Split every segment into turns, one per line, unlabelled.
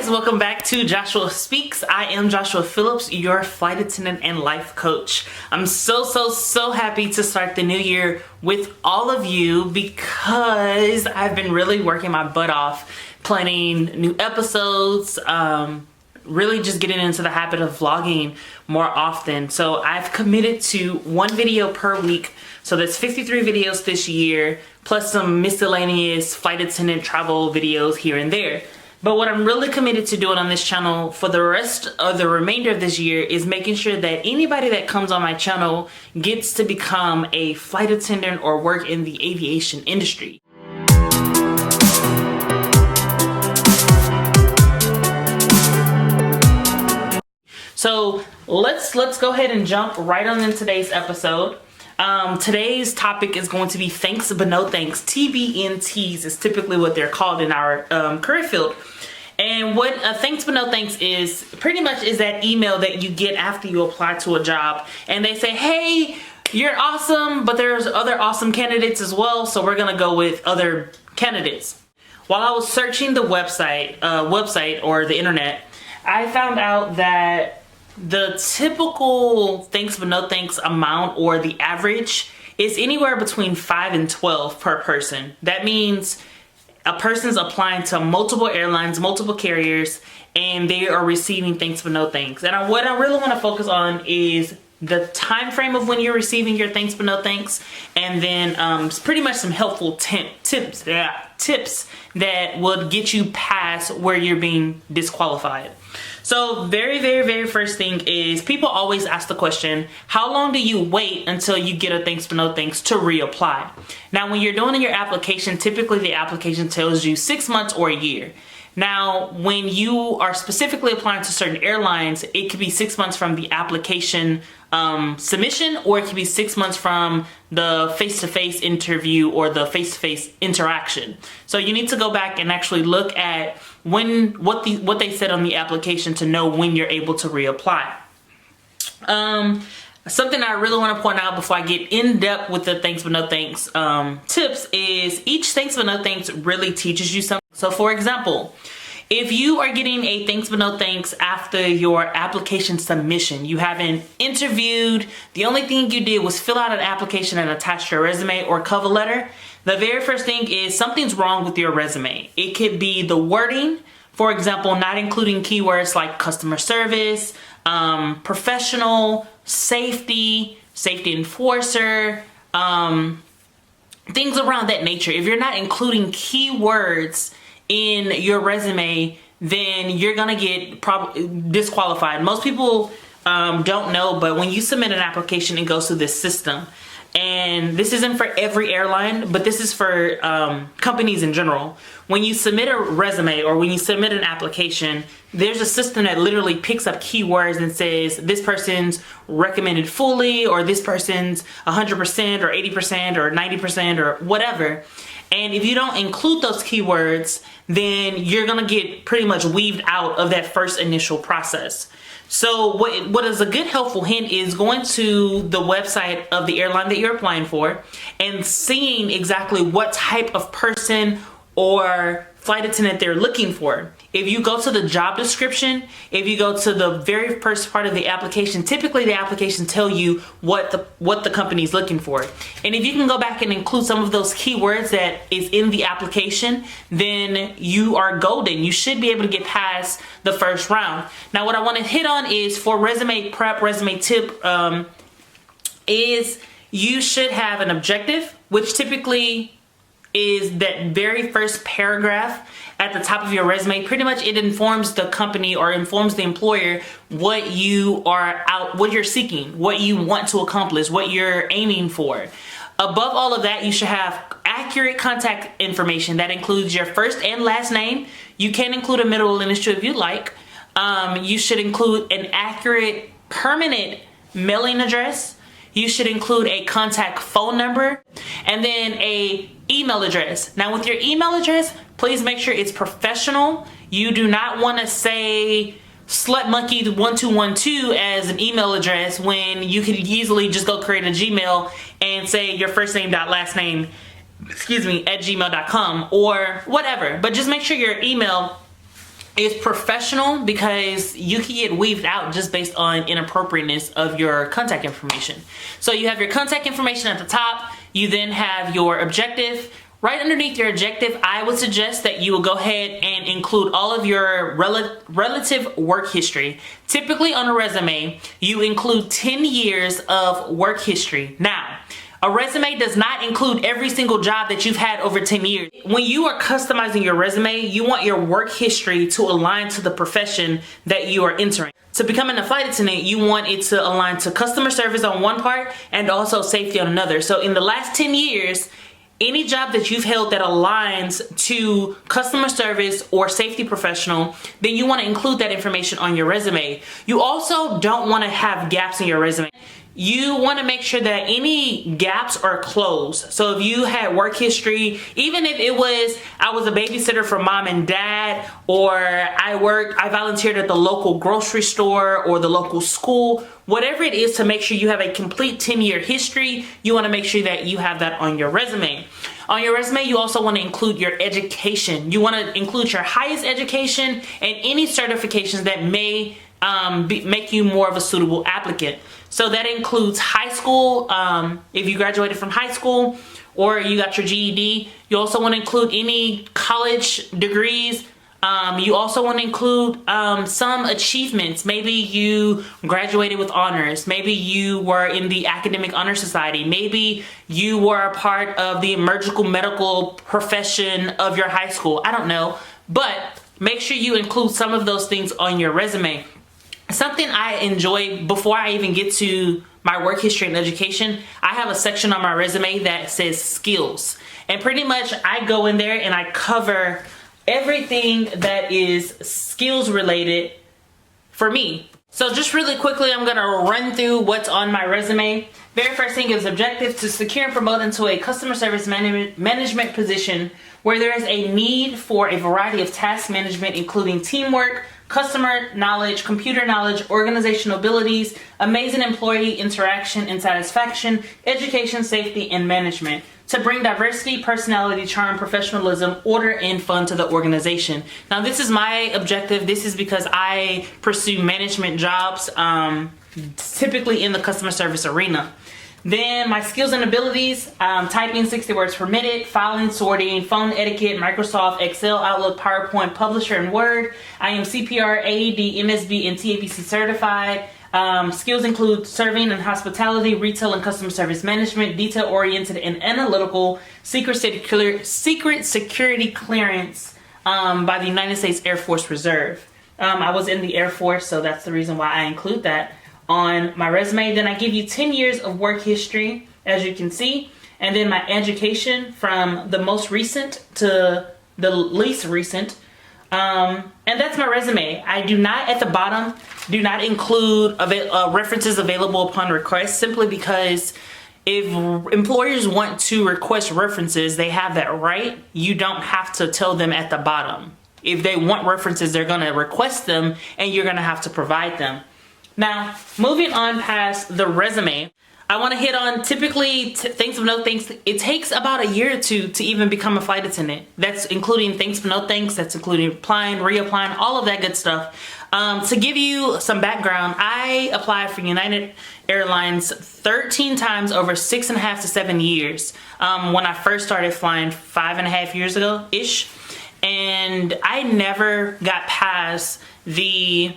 guys, welcome back to Joshua Speaks. I am Joshua Phillips, your flight attendant and life coach. I'm so happy to start the new year with all of you because I've been really working my butt off planning new episodes, really just getting into the habit of vlogging more often. So I've committed to one video per week. So that's 53 videos this year, plus some miscellaneous flight attendant travel videos here and there. But what I'm really committed to doing on this channel for the rest of the remainder of this year is making sure that anybody that comes on my channel gets to become a flight attendant or work in the aviation industry. So let's go ahead and jump right on in today's episode. Today's topic is going to be thanks but no thanks. TBNTs is typically what they're called in our career field. And what thanks but no thanks is pretty much is that email that you get after you apply to a job and they say, hey, you're awesome, but there's other awesome candidates as well, so we're gonna go with other candidates. While I was searching the website or the internet, I found out that the typical thanks but no thanks amount, or the average, is anywhere between 5 and 12 per person. That means a person's applying to multiple airlines, multiple carriers, and they are receiving thanks but no thanks. And what I really want to focus on is the time frame of when you're receiving your thanks but no thanks, and then pretty much some helpful tips that would get you past where you're being disqualified. So very first thing is, people always ask the question, how long do you wait until you get a thanks but no thanks to reapply? Now, when you're doing your application, typically the application tells you 6 months or a year. Now, when you are specifically applying to certain airlines, it could be 6 months from the application submission, or it could be 6 months from the face-to-face interview or the face-to-face interaction. So you need to go back and actually look at what they said on the application to know when you're able to reapply. Something I really want to point out before I get in depth with the thanks but no thanks tips is each thanks but no thanks really teaches you something. So for example, if you are getting a thanks but no thanks after your application submission, you haven't interviewed, the only thing you did was fill out an application and attach your resume or cover letter, the very first thing is something's wrong with your resume. It could be the wording, for example, not including keywords like customer service, professional, safety enforcer, things around that nature. If you're not including keywords in your resume, then you're gonna get disqualified. Most people don't know, but when you submit an application, it goes through this system. And this isn't for every airline, but this is for companies in general. When you submit a resume or when you submit an application, there's a system that literally picks up keywords and says this person's recommended fully, or this person's 100% or 80% or 90% or whatever. And if you don't include those keywords, then you're gonna get pretty much weaved out of that first initial process. So what is a good helpful hint is going to the website of the airline that you're applying for and seeing exactly what type of person or flight attendant they're looking for. If you go to the job description, if you go to the very first part of the application, typically the application tell you what the company's looking for. And if you can go back and include some of those keywords that is in the application, then you are golden. You should be able to get past the first round. Now, what I want to hit on is for resume prep, resume tip, is you should have an objective, which typically is that very first paragraph at the top of your resume. Pretty much it informs the company or informs the employer what you're seeking, what you want to accomplish, what you're aiming for. Above all of that, you should have accurate contact information that includes your first and last name. You can include a middle initial if you'd like. You should include an accurate permanent mailing address. You should include a contact phone number and then a email address. Now with your email address, please make sure it's professional. You do not want to say slutmonkey1212 as an email address when you could easily just go create a Gmail and say your first name dot last name, at gmail.com or whatever. But just make sure your email It's professional because you can get weaved out just based on inappropriateness of your contact information. So you have your contact information at the top. You then have your objective. Right underneath your objective, I would suggest that you will go ahead and include all of your relative work history. Typically on a resume, you include 10 years of work history. Now, a resume does not include every single job that you've had over 10 years. When you are customizing your resume, you want your work history to align to the profession that you are entering. To becoming a flight attendant, you want it to align to customer service on one part and also safety on another. So in the last 10 years, any job that you've held that aligns to customer service or safety professional, then you want to include that information on your resume. You also don't want to have gaps in your resume. You want to make sure that any gaps are closed. So if you had work history, even if it was, I was a babysitter for mom and dad, or I volunteered at the local grocery store or the local school, whatever it is, to make sure you have a complete 10-year history, you want to make sure that you have that on your resume. On your resume, you also want to include your education. You want to include your highest education and any certifications that may make you more of a suitable applicant. So that includes high school, if you graduated from high school or you got your GED. You also want to include any college degrees. You also want to include some achievements. Maybe you graduated with honors. Maybe you were in the academic honor society. Maybe you were a part of the medical profession of your high school. I don't know. But make sure you include some of those things on your resume. Something I enjoy before I even get to my work history and education, I have a section on my resume that says skills. And pretty much I go in there and I cover everything that is skills related for me. So just really quickly, I'm going to run through what's on my resume. Very first thing is objective: to secure and promote into a customer service management position where there is a need for a variety of task management, including teamwork, customer knowledge, computer knowledge, organizational abilities, amazing employee interaction and satisfaction, education, safety, and management. To bring diversity, personality, charm, professionalism, order, and fun to the organization. Now, this is my objective. This is because I pursue management jobs, typically in the customer service arena. Then my skills and abilities: typing 60 words per minute, filing, sorting, phone etiquette, Microsoft, Excel, Outlook, PowerPoint, Publisher, and Word. I am CPR, AED, MSB, and TABC certified. Skills include serving and hospitality, retail and customer service management, detail-oriented and analytical, secret security clearance by the United States Air Force Reserve. I was in the Air Force, so that's the reason why I include that on my resume. Then I give you 10 years of work history, as you can see, and then my education from the most recent to the least recent. And that's my resume. I do not, at the bottom, do not include references available upon request, simply because if employers want to request references, they have that right. You don't have to tell them at the bottom. If they want references, they're going to request them and you're going to have to provide them. Now, moving on past the resume, I want to hit on typically thanks but no thanks. It takes about a year or two to even become a flight attendant. That's including thanks but no thanks. That's including applying, reapplying, all of that good stuff. To give you some background, I applied for United Airlines 13 times over 6.5 to 7 years. When I first started flying 5.5 years ago-ish. And I never got past the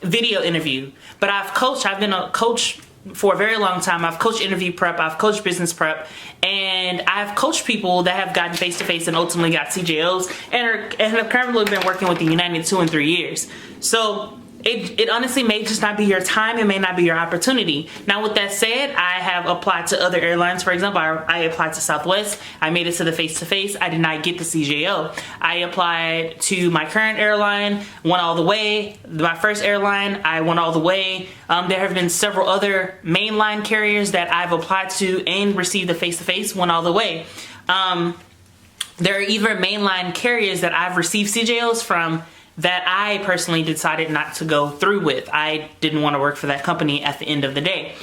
video interview. But I've been a coach for a very long time. I've coached interview prep, I've coached business prep, and I've coached people that have gotten face-to-face and ultimately got CJOs and have currently been working with the United 2 and 3 years. So it honestly may just not be your time. It may not be your opportunity. Now, with that said, I have applied to other airlines. For example, I applied to Southwest. I made it to the face-to-face. I did not get the CJO. I applied to my current airline, went all the way. My first airline, I went all the way. There have been several other mainline carriers that I've applied to and received the face-to-face, went all the way. There are even mainline carriers that I've received CJOs from that I personally decided not to go through with. I didn't want to work for that company at the end of the day.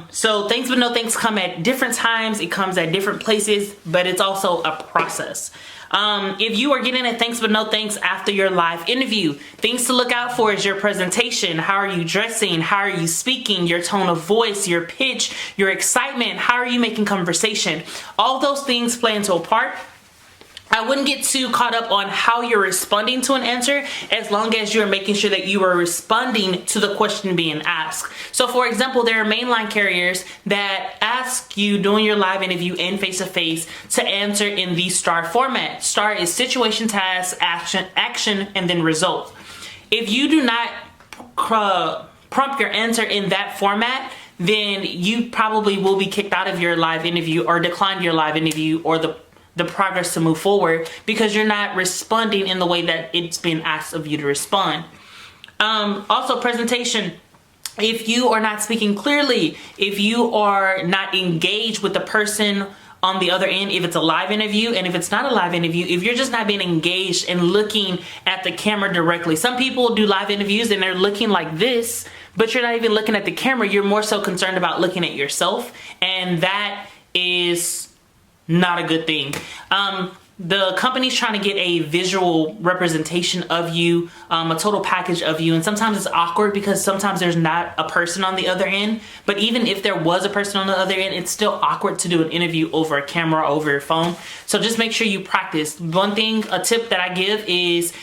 So thanks but no thanks come at different times. It comes at different places, but it's also a process. If you are getting a thanks but no thanks after your live interview, things to look out for is your presentation. How are you dressing? How are you speaking? Your tone of voice, your pitch, your excitement. How are you making conversation? All those things play into a part. I wouldn't get too caught up on how you're responding to an answer, as long as you're making sure that you are responding to the question being asked. So for example, there are mainline carriers that ask you during your live interview and face-to-face to answer in the STAR format. STAR is situation, task, action, and then result. If you do not prompt your answer in that format, then you probably will be kicked out of your live interview or declined your live interview or the progress to move forward, because you're not responding in the way that it's been asked of you to respond. Also, presentation. If you are not speaking clearly, if you are not engaged with the person on the other end, if it's a live interview, and if it's not a live interview, if you're just not being engaged and looking at the camera directly. Some people do live interviews and they're looking like this, but you're not even looking at the camera. You're more so concerned about looking at yourself, and that is not a good thing. The company's trying to get a visual representation of you, a total package of you, and sometimes it's awkward because sometimes there's not a person on the other end. But even if there was a person on the other end, it's still awkward to do an interview over a camera, over your phone. So just make sure you practice. One thing, a tip that I give is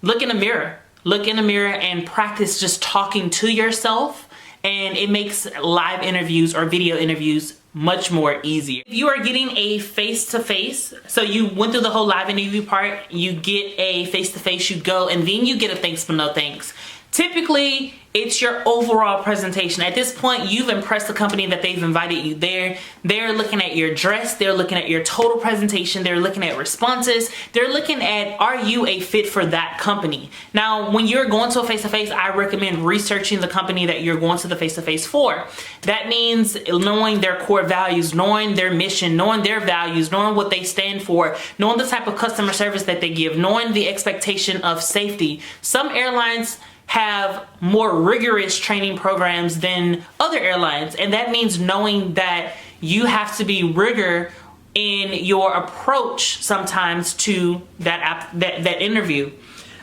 look in the mirror. Look in the mirror and practice just talking to yourself, and it makes live interviews or video interviews much more easier. If you are getting a face-to-face, so you went through the whole live interview part, you get a face-to-face, you go, and then you get a thanks but no thanks. Typically, it's your overall presentation. At this point, you've impressed the company that they've invited you there. They're looking at your dress. They're looking at your total presentation. They're looking at responses. They're looking at, are you a fit for that company? Now, when you're going to a face-to-face, I recommend researching the company that you're going to the face-to-face for. That means knowing their core values, knowing their mission, knowing their values, knowing what they stand for, knowing the type of customer service that they give, knowing the expectation of safety. Some airlines have more rigorous training programs than other airlines, and that means knowing that you have to be rigor in your approach sometimes to that interview.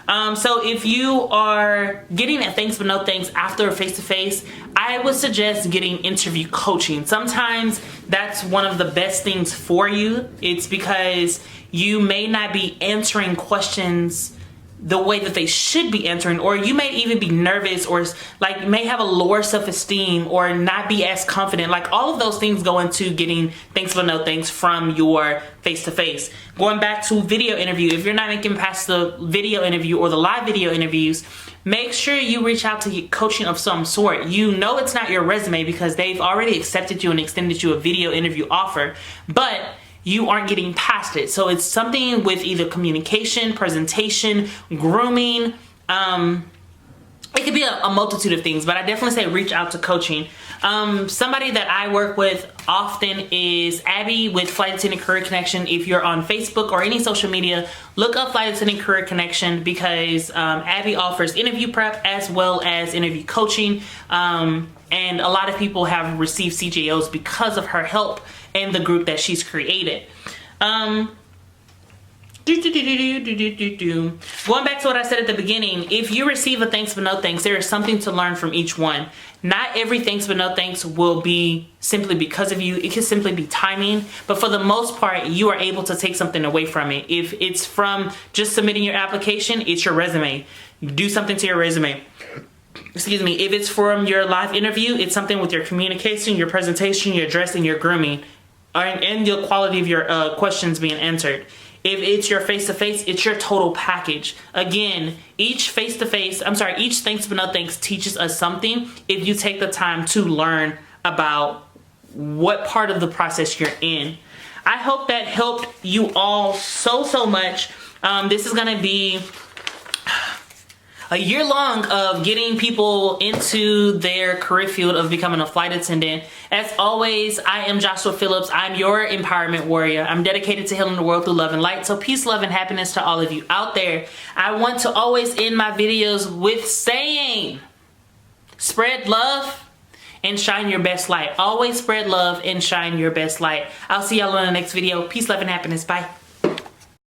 So if you are getting a thanks but no thanks after a face-to-face, I would suggest getting interview coaching. Sometimes that's one of the best things for you. It's because you may not be answering questions the way that they should be answering, or you may even be nervous, or like may have a lower self-esteem, or not be as confident. Like all of those things go into getting thanks but no thanks from your face-to-face. Going back to video interview, if you're not making past the video interview or the live video interviews, make sure you reach out to get coaching of some sort. You know it's not your resume because they've already accepted you and extended you a video interview offer, but you aren't getting past it. So it's something with either communication, presentation, grooming. It could be a multitude of things, but I definitely say reach out to coaching. Somebody that I work with often is Abby with Flight Attendant Career Connection. If you're on Facebook or any social media, look up Flight Attendant Career Connection, because Abby offers interview prep as well as interview coaching. And a lot of people have received CJOs because of her help and the group that she's created. Going back to what I said at the beginning, if you receive a thanks but no thanks, there is something to learn from each one. Not every thanks but no thanks will be simply because of you. It can simply be timing, but for the most part, you are able to take something away from it. If it's from just submitting your application, it's your resume. Do something to your resume. Excuse me. If it's from your live interview, it's something with your communication, your presentation, your dress, and your grooming, and the quality of your questions being answered. If it's your face-to-face, it's your total package. Again, each thanks but no thanks teaches us something if you take the time to learn about what part of the process you're in. I hope that helped you all so much. This is going to be a year long of getting people into their career field of becoming a flight attendant. As always, I am Joshua Phillips. I'm your empowerment warrior. I'm dedicated to healing the world through love and light. So peace, love, and happiness to all of you out there. I want to always end my videos with saying, spread love and shine your best light. Always spread love and shine your best light. I'll see y'all in the next video. Peace, love, and happiness. Bye.